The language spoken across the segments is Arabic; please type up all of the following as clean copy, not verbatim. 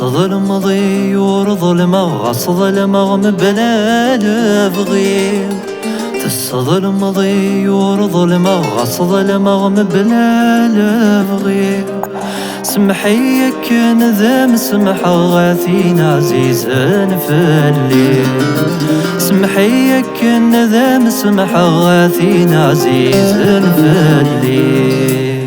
الظلم ضيور ظلمة غص ظلمة مبلا لبغي الظلم ضيور ظلمة غص ظلمة مبلا لبغي سمحي كان ذا مسمح غاثين عزيزا في الليل سمحي كان ذا مسمح غاثين عزيزا في الليل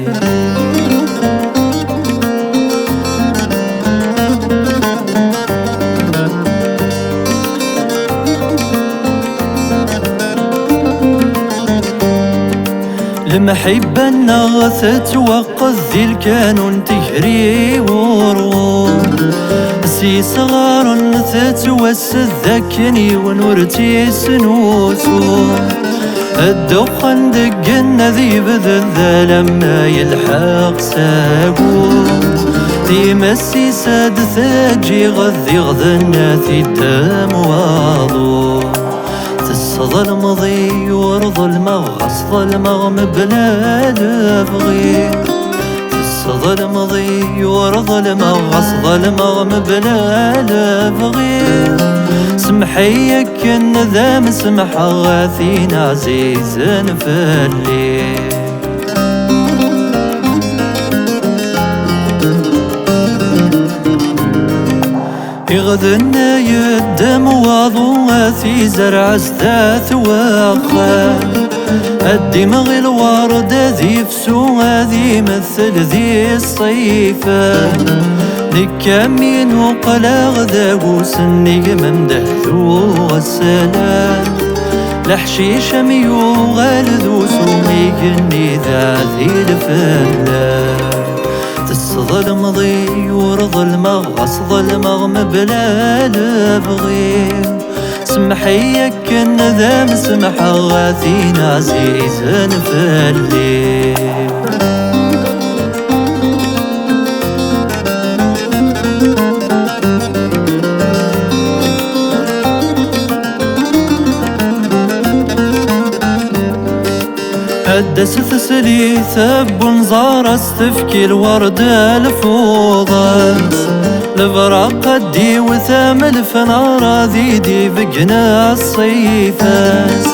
المحبة نغثت وقذ ذي الكانون تجري وروم سي صغار تتوسد ذكني ونورتي سنوسو الدخان دقنا ذي بذل لما يلحق ساقو ديما السي ساد ثاجي غذي غذنا في الدم واضو الظلم ضيور ظلمة غص ظلمة مبلا لبغي الظلم ضيور ظلمة غص ظلمة مبلا لبغي سمحي كن ذا مسمح غاثين عزيزا في الليل يغذنا يدم وضواتي زرع ستاث واخان الدماغ الورد ذي فسو ذي مثل ذي الصيفان لكامين وقلاغ ذاقو سني ممدحثو والسلام لحشيش ميوغال ذو سومي قني ذا ذي الفلان الظلم ضيور ظلمة غص ظلمة مبلا لبغي سمحي كن ذا مسمح غاثين عزيزا في الليل أدس ثسلي ثب نزار استفكي الورد الفوضات الفراق قدي وثامل فنار ذيدي بقنا الصيفات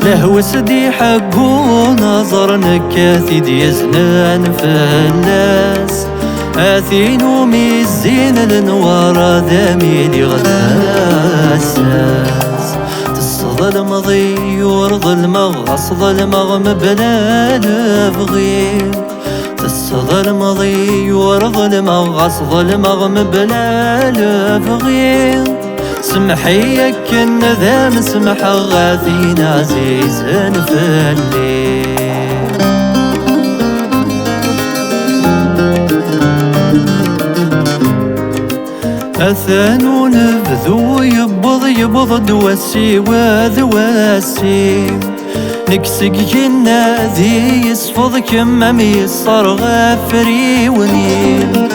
لهو سدي حقو نظر نكاثي دي زنان فلاس آثين وميزين النوار ذاميلي غداساس الظلم ضيور ظلمة غص ظلمة مبلا لبغي الظلم ضيور ظلمة غص ظلمة مبلا لبغي سمحي كن ذا مسمح غاثين عزيزا في الليل أثانو نبذو يبض دواسي وذواسي نكسق جنا ذي يصفض كمام يصر غافري ونيل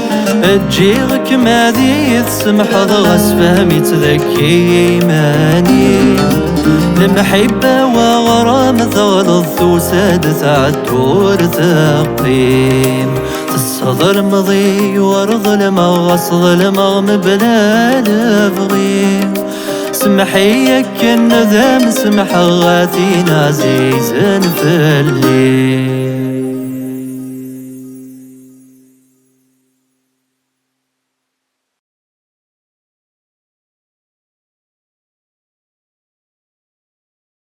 الجيغ كما ذي يتسمح ضغس فهمي تذكي ماني المحبة وغرام ثغلظ وساد تعدور تقيم الظلم ضيور ظلمة غص ظلمة مبلا لبغي سمحي كن ذا مسمح غاثين عزيزا في الليل